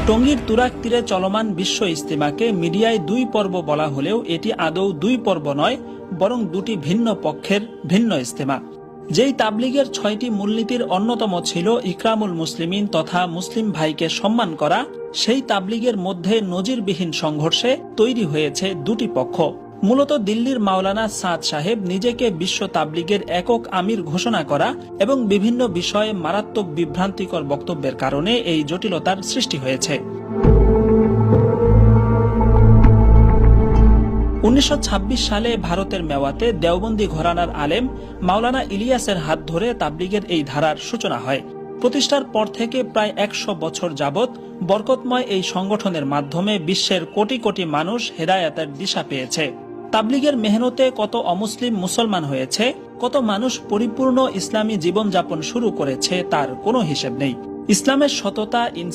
টঙ্গীর তুরাগ তীরে চলমান বিশ্ব ইজতেমাকে মিডিয়ায় 2 পর্ব বলা হলেও এটি আদৌ 2 পর্ব নয়, বরং দুটি ভিন্ন পক্ষের ভিন্ন ইজতেমা। যেই তাবলিগের 6টি মূলনীতির অন্যতম ছিল ইকরামুল মুসলিমিন তথা মুসলিম ভাইকে সম্মান করা, সেই তাবলিগের মধ্যে নজিরবিহীন সংঘর্ষে তৈরি হয়েছে দুটি পক্ষ। মূলত দিল্লির মাওলানা সাদ সাহেব নিজেকে বিশ্ব তাবলিগের একক আমির ঘোষণা করা এবং বিভিন্ন বিষয়ে মারাত্মক বিভ্রান্তিকর বক্তব্যের কারণে এই জটিলতার সৃষ্টি হয়েছে। 1926 সালে ভারতের মেওয়াতে দেওবন্দি ঘরানার আলেম মাওলানা ইলিয়াসের হাত ধরে তাবলিগের এই ধারার সূচনা হয়। প্রতিষ্ঠার পর থেকে প্রায় 100 বছর যাবৎ বরকতময় এই সংগঠনের মাধ্যমে বিশ্বের কোটি কোটি মানুষ হেদায়েতের দিশা পেয়েছে। তাবলিগের মেহনতে কত অমুসলিম মুসলমান হয়েছে, কত মানুষ পরিপূর্ণ ইসলামী জীবনযাপন শুরু করেছে, তার কোনো হিসেব নেই। ইসলামের সততা